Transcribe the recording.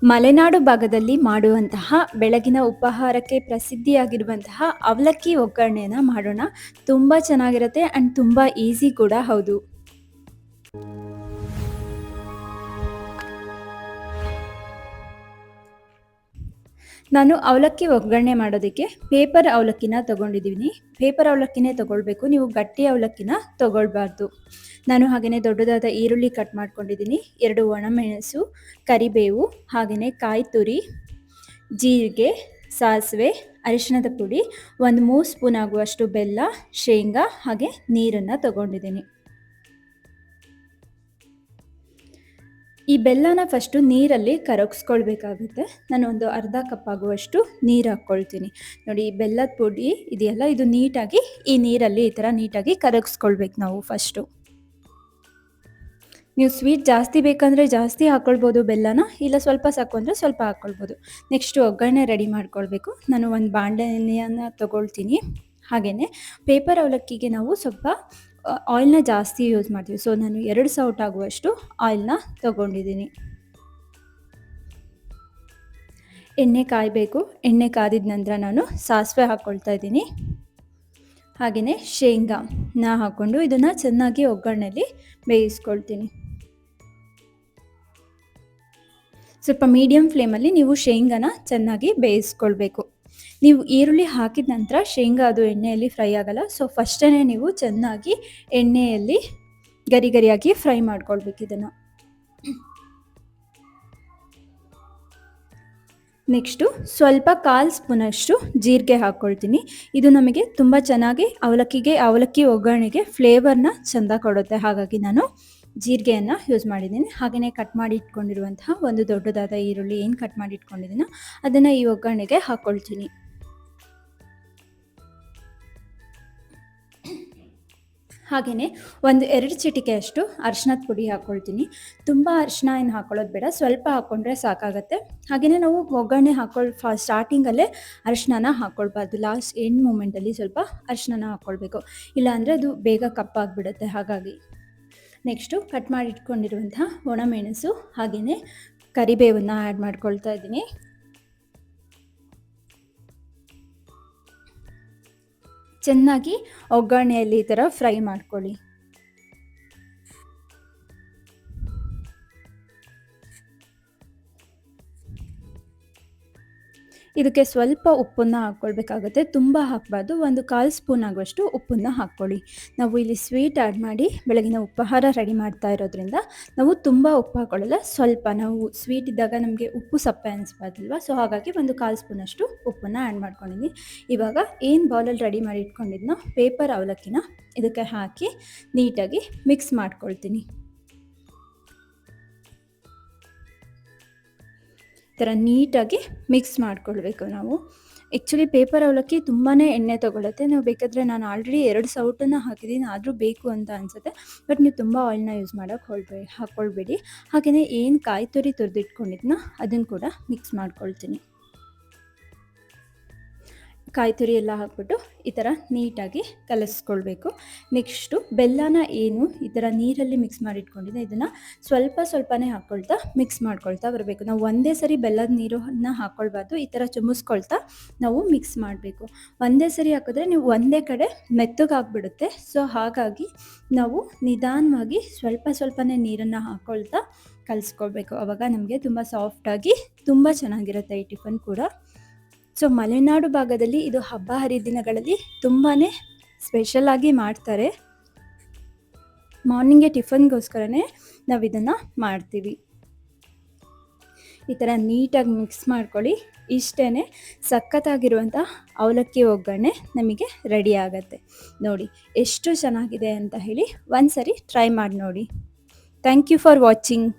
ಮಲೆನಾಡು ಭಾಗದಲ್ಲಿ ಮಾಡುವಂತಹ ಬೆಳಗಿನ ಉಪಹಾರಕ್ಕೆ ಪ್ರಸಿದ್ಧಿಯಾಗಿರುವಂತಹ ಅವಲಕ್ಕಿ ಒಗ್ಗರಣೆನ ಮಾಡೋಣ. ತುಂಬ ಚೆನ್ನಾಗಿರುತ್ತೆ ಆ್ಯಂಡ್ ತುಂಬ ಈಸಿ ಕೂಡ ಹೌದು. ನಾನು ಅವಲಕ್ಕಿ ಒಗ್ಗರಣೆ ಮಾಡೋದಕ್ಕೆ ಪೇಪರ್ ಅವಲಕ್ಕಿನ ತೊಗೊಂಡಿದ್ದೀನಿ. ಪೇಪರ್ ಅವಲಕ್ಕಿನೇ ತೊಗೊಳ್ಬೇಕು, ನೀವು ಗಟ್ಟಿ ಅವಲಕ್ಕಿನ ತೊಗೊಳ್ಬಾರ್ದು. ನಾನು ಹಾಗೆಯೇ ದೊಡ್ಡದಾದ ಈರುಳ್ಳಿ ಕಟ್ ಮಾಡ್ಕೊಂಡಿದ್ದೀನಿ, 2 ಒಣಮೆಣಸು, ಕರಿಬೇವು, ಹಾಗೆಯೇ ಕಾಯಿ ತುರಿ, ಜೀರಿಗೆ, ಸಾಸಿವೆ, ಅರಿಶಿಣದ ಪುಡಿ, 1 3 ಸ್ಪೂನ್ ಆಗುವಷ್ಟು ಬೆಲ್ಲ, ಶೇಂಗಾ ಹಾಗೆ ನೀರನ್ನು ತಗೊಂಡಿದ್ದೀನಿ. ಈ ಬೆಲ್ಲನ ಫಸ್ಟು ನೀರಲ್ಲಿ ಕರಗಿಸ್ಕೊಳ್ಬೇಕಾಗುತ್ತೆ. ನಾನು ಒಂದು ಅರ್ಧ ಕಪ್ ಆಗುವಷ್ಟು ನೀರು ಹಾಕ್ಕೊಳ್ತೀನಿ. ನೋಡಿ, ಈ ಬೆಲ್ಲದ ಪುಡಿ ಇದೆಯಲ್ಲ, ಇದು ನೀಟಾಗಿ ಈ ನೀರಲ್ಲಿ ಈ ಥರ ನೀಟಾಗಿ ಕರಗಿಸ್ಕೊಳ್ಬೇಕು ನಾವು ಫಸ್ಟು. ನೀವು ಸ್ವೀಟ್ ಜಾಸ್ತಿ ಬೇಕಂದರೆ ಜಾಸ್ತಿ ಹಾಕ್ಕೊಳ್ಬೋದು ಬೆಲ್ಲನ, ಇಲ್ಲ ಸ್ವಲ್ಪ ಸಾಕು ಅಂದರೆ ಸ್ವಲ್ಪ ಹಾಕ್ಕೊಳ್ಬೋದು. ನೆಕ್ಸ್ಟು ಒಗ್ಗರಣೆ ರೆಡಿ ಮಾಡ್ಕೊಳ್ಬೇಕು. ನಾನು ಒಂದು ಬಾಣಲೆಯನ್ನು ತೊಗೊಳ್ತೀನಿ. ಹಾಗೆಯೇ ಪೇಪರ್ ಅವಲಕ್ಕಿಗೆ ನಾವು ಸ್ವಲ್ಪ ಆಯಿಲ್ನ ಜಾಸ್ತಿ ಯೂಸ್ ಮಾಡ್ತೀವಿ. ಸೊ ನಾನು 2 ಸೌಟ್ ಆಗುವಷ್ಟು ಆಯಿಲ್ನ ತೊಗೊಂಡಿದ್ದೀನಿ. ಎಣ್ಣೆ ಕಾಯಬೇಕು. ಎಣ್ಣೆ ಕಾದಿದ ನಂತರ ನಾನು ಸಾಸಿವೆ ಹಾಕ್ಕೊಳ್ತಾ ಇದ್ದೀನಿ. ಹಾಗೆಯೇ ಶೇಂಗಾನ ಹಾಕ್ಕೊಂಡು ಇದನ್ನು ಚೆನ್ನಾಗಿ ಒಗ್ಗರಣೆಯಲ್ಲಿ ಬೇಯಿಸ್ಕೊಳ್ತೀನಿ. ಸ್ವಲ್ಪ ಮೀಡಿಯಮ್ ಫ್ಲೇಮಲ್ಲಿ ನೀವು ಶೇಂಗಾನ ಚೆನ್ನಾಗಿ ಬೇಯಿಸ್ಕೊಳ್ಬೇಕು. ನೀವು ಈರುಳ್ಳಿ ಹಾಕಿದ ನಂತರ ಶೇಂಗಾ ಅದು ಎಣ್ಣೆಯಲ್ಲಿ ಫ್ರೈ ಆಗಲ್ಲ. ಸೊ ಫಸ್ಟೇ ನೀವು ಚೆನ್ನಾಗಿ ಎಣ್ಣೆಯಲ್ಲಿ ಗರಿ ಗರಿಯಾಗಿ ಫ್ರೈ ಮಾಡ್ಕೊಳ್ಬೇಕು ಇದನ್ನು. ನೆಕ್ಸ್ಟು ಸ್ವಲ್ಪ 1/4 ಸ್ಪೂನಷ್ಟು ಜೀರಿಗೆ ಹಾಕ್ಕೊಳ್ತೀನಿ. ಇದು ನಮಗೆ ತುಂಬ ಚೆನ್ನಾಗಿ ಅವಲಕ್ಕಿ ಒಗ್ಗರಣೆಗೆ ಫ್ಲೇವರ್ನ ಚೆಂದ ಕೊಡುತ್ತೆ. ಹಾಗಾಗಿ ನಾನು ಜೀರಿಗೆಯನ್ನು ಯೂಸ್ ಮಾಡಿದ್ದೀನಿ. ಹಾಗೆಯೇ ಕಟ್ ಮಾಡಿ ಇಟ್ಕೊಂಡಿರುವಂತಹ ಒಂದು ದೊಡ್ಡದಾದ ಈರುಳ್ಳಿ ಏನು ಕಟ್ ಮಾಡಿ ಇಟ್ಕೊಂಡಿದ್ದೀನೋ ಅದನ್ನು ಈ ಒಗ್ಗರಣೆಗೆ ಹಾಕ್ಕೊಳ್ತೀನಿ. ಹಾಗೆಯೇ ಒಂದು 2 ಚಿಟಿಕೆಯಷ್ಟು ಅರಿಶಿಣದ ಪುಡಿ ಹಾಕ್ಕೊಳ್ತೀನಿ. ತುಂಬ ಅರಿಶಿಣ ಏನು ಹಾಕ್ಕೊಳ್ಳೋದು ಬೇಡ, ಸ್ವಲ್ಪ ಹಾಕ್ಕೊಂಡ್ರೆ ಸಾಕಾಗುತ್ತೆ. ಹಾಗೆಯೇ ನಾವು ಒಗ್ಗರಣೆ ಸ್ಟಾರ್ಟಿಂಗಲ್ಲೇ ಅರಿಶಿಣನ ಹಾಕ್ಕೊಳ್ಬಾರ್ದು, ಲಾಸ್ಟ್ ಎಂಡ್ ಮೂಮೆಂಟಲ್ಲಿ ಸ್ವಲ್ಪ ಅರಿಶಿಣನ ಹಾಕ್ಕೊಳ್ಬೇಕು. ಇಲ್ಲಾಂದರೆ ಅದು ಬೇಗ ಕಪ್ಪಾಗಿಬಿಡುತ್ತೆ. ಹಾಗಾಗಿ ನೆಕ್ಸ್ಟು ಕಟ್ ಮಾಡಿ ಇಟ್ಕೊಂಡಿರುವಂಥ ಒಣಮೆಣಸು ಹಾಗೆಯೇ ಕರಿಬೇವನ್ನು ಆ್ಯಡ್ ಮಾಡ್ಕೊಳ್ತಾ ಇದ್ದೀನಿ. ಚೆನ್ನಾಗಿ ಒಗ್ಗರಣೆಯಲ್ಲಿ ಈ ಥರ ಫ್ರೈ ಮಾಡ್ಕೊಳ್ಳಿ. ಇದಕ್ಕೆ ಸ್ವಲ್ಪ ಉಪ್ಪನ್ನು ಹಾಕ್ಕೊಳ್ಬೇಕಾಗುತ್ತೆ, ತುಂಬ ಹಾಕಬಾರ್ದು. ಒಂದು 1/4 ಸ್ಪೂನ್ ಆಗುವಷ್ಟು ಉಪ್ಪನ್ನು ಹಾಕ್ಕೊಳ್ಳಿ. ನಾವು ಇಲ್ಲಿ ಸ್ವೀಟ್ ಆ್ಯಡ್ ಮಾಡಿ ಬೆಳಗಿನ ಉಪಹಾರ ರೆಡಿ ಮಾಡ್ತಾ ಇರೋದ್ರಿಂದ ನಾವು ತುಂಬ ಉಪ್ಪು ಹಾಕ್ಕೊಳ್ಳಲ್ಲ. ಸ್ವಲ್ಪ ನಾವು ಸ್ವೀಟ್ ಇದ್ದಾಗ ನಮಗೆ ಉಪ್ಪು ಸಪ್ಪೆ ಅನಿಸ್ಬಾರ್ದಲ್ವ, ಸೊ ಹಾಗಾಗಿ ಒಂದು 1/4 ಸ್ಪೂನಷ್ಟು ಉಪ್ಪನ್ನು ಆ್ಯಡ್ ಮಾಡ್ಕೊಂಡಿದ್ದೀನಿ. ಇವಾಗ ಏನು ಬೌಲಲ್ಲಿ ರೆಡಿ ಮಾಡಿ ಇಟ್ಕೊಂಡಿದ್ನೋ ಪೇಪರ್ ಅವಲಕ್ಕಿನ ಇದಕ್ಕೆ ಹಾಕಿ ನೀಟಾಗಿ ಮಿಕ್ಸ್ ಮಾಡ್ಕೊಳ್ತೀನಿ. ಈ ಥರ ನೀಟಾಗಿ ಮಿಕ್ಸ್ ಮಾಡ್ಕೊಳ್ಬೇಕು ನಾವು. ಆ್ಯಕ್ಚುಲಿ ಪೇಪರ್ ಅವಲಕ್ಕಿ ತುಂಬಾ ಎಣ್ಣೆ ತೊಗೊಳುತ್ತೆ. ನೀವು ಬೇಕಾದರೆ ನಾನು ಆಲ್ರೆಡಿ 2 ಸೌಟನ್ನು ಹಾಕಿದ್ದೀನಿ, ಆದರೂ ಬೇಕು ಅಂತ ಅನಿಸುತ್ತೆ. ಬಟ್ ನೀವು ತುಂಬ ಆಯಿಲ್ನ ಯೂಸ್ ಮಾಡೋಕ್ಕೆ ಹಾಕ್ಕೊಳ್ಬೇಡಿ. ಹಾಗೆಯೇ ಏನು ಕಾಯಿ ತುರಿ ತುರಿದಿಟ್ಕೊಂಡಿದ್ನೋ ಅದನ್ನು ಕೂಡ ಮಿಕ್ಸ್ ಮಾಡ್ಕೊಳ್ತೀನಿ. ಕಾಯಿ ತುರಿ ಎಲ್ಲ ಹಾಕ್ಬಿಟ್ಟು ಈ ಥರ ನೀಟಾಗಿ ಕಲಿಸ್ಕೊಳ್ಬೇಕು. ನೆಕ್ಸ್ಟು ಬೆಲ್ಲನ ಏನು ಈ ಥರ ನೀರಲ್ಲಿ ಮಿಕ್ಸ್ ಮಾಡಿಟ್ಕೊಂಡಿದ್ದೆ ಇದನ್ನು ಸ್ವಲ್ಪನೇ ಹಾಕ್ಕೊಳ್ತಾ ಮಿಕ್ಸ್ ಮಾಡ್ಕೊಳ್ತಾ ಬರಬೇಕು. ನಾವು ಒಂದೇ ಸರಿ ಬೆಲ್ಲದ ನೀರನ್ನು ಹಾಕ್ಕೊಳ್ಬಾರ್ದು, ಈ ಥರ ಚುಮ್ಮಿಸ್ಕೊಳ್ತಾ ನಾವು ಮಿಕ್ಸ್ ಮಾಡಬೇಕು. ಒಂದೇ ಸರಿ ಹಾಕಿದ್ರೆ ನೀವು ಒಂದೇ ಕಡೆ ಮೆತ್ತಗಾಗ್ಬಿಡುತ್ತೆ. ಸೊ ಹಾಗಾಗಿ ನಾವು ನಿಧಾನವಾಗಿ ಸ್ವಲ್ಪನೇ ನೀರನ್ನು ಹಾಕ್ಕೊಳ್ತಾ ಕಲಿಸ್ಕೊಳ್ಬೇಕು. ಆವಾಗ ನಮಗೆ ತುಂಬ ಸಾಫ್ಟಾಗಿ ತುಂಬ ಚೆನ್ನಾಗಿರುತ್ತೆ ಈ ಟಿಫನ್ ಕೂಡ. ಸೊ ಮಲೆನಾಡು ಭಾಗದಲ್ಲಿ ಇದು ಹಬ್ಬ ಹರಿದಿನಗಳಲ್ಲಿ ತುಂಬಾ ಸ್ಪೆಷಲಾಗಿ ಮಾಡ್ತಾರೆ. ಮಾರ್ನಿಂಗ್ಗೆ ಟಿಫನ್ಗೋಸ್ಕರನೇ ನಾವು ಇದನ್ನು ಮಾಡ್ತೀವಿ. ಈ ಥರ ನೀಟಾಗಿ ಮಿಕ್ಸ್ ಮಾಡ್ಕೊಳ್ಳಿ. ಇಷ್ಟೇ, ಸಖತ್ತಾಗಿರುವಂಥ ಅವಲಕ್ಕಿ ಒಗ್ಗರಣೆ ನಮಗೆ ರೆಡಿ ಆಗುತ್ತೆ. ನೋಡಿ ಎಷ್ಟು ಚೆನ್ನಾಗಿದೆ ಅಂತ ಹೇಳಿ ಒಂದ್ಸರಿ ಟ್ರೈ ಮಾಡಿ ನೋಡಿ. Thank you for watching.